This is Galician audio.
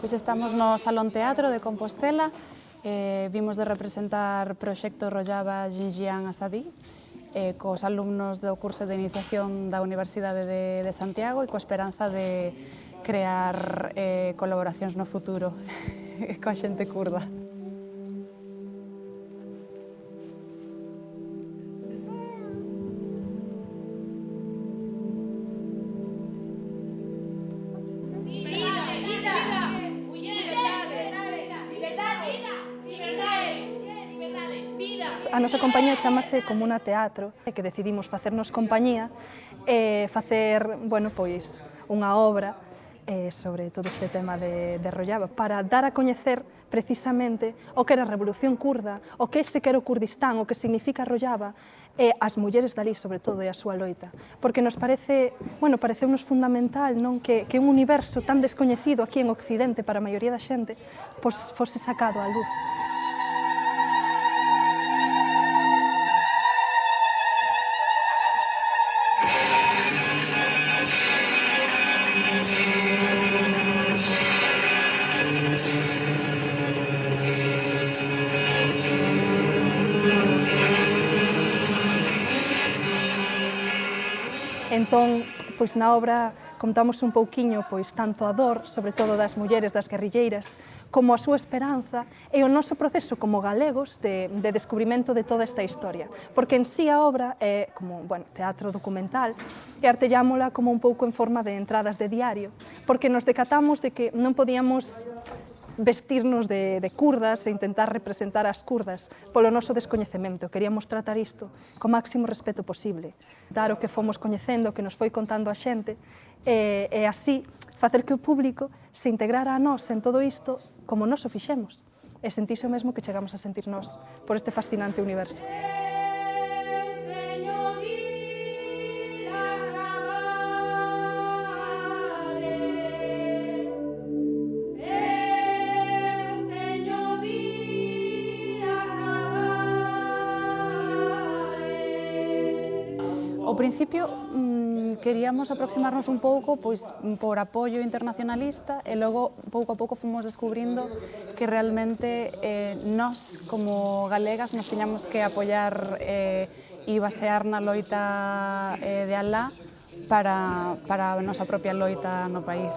Pois estamos no Salón Teatro de Compostela, vimos de representar Proxecto Rojava Jinjiang Asadi, cos alumnos do curso de iniciación da Universidade de Santiago e coa esperanza de crear colaboracións no futuro coa xente kurda. A nosa compañía chamase Comuna Teatro, que decidimos facernos compañía e facer, pois, unha obra sobre todo este tema de Rojava, para dar a coñecer precisamente o que era a Revolución Kurda, o que se quere o Kurdistán, o que significa Rojava, e as mulleres dali, sobre todo, e a súa loita. Porque nos pareceunos fundamental que un universo tan descoñecido aquí en Occidente para a maioría da xente, pois fose sacado á luz. Entón, pois na obra contamos un pouquiño tanto a dor, sobre todo das mulleres, das guerrilleiras, como a súa esperanza e o noso proceso como galegos de descubrimento de toda esta historia. Porque en sí a obra é como, teatro documental e artellámola como un pouco en forma de entradas de diario, porque nos decatamos de que non podíamos vestirnos de kurdas e intentar representar as kurdas polo noso descoñecemento. Queríamos tratar isto co máximo respeto posible, dar o que fomos coñecendo, o que nos foi contando a xente, e así facer que o público se integrara a nós en todo isto como nós o fixemos, e sentise o mesmo que chegamos a sentir nós por este fascinante universo. Ao principio queríamos aproximarnos un pouco por apoio internacionalista e logo pouco a pouco fomos descubrindo que realmente nós como galegas nos tiñamos que apoiar e basear na loita de Alá para a nosa propia loita no país.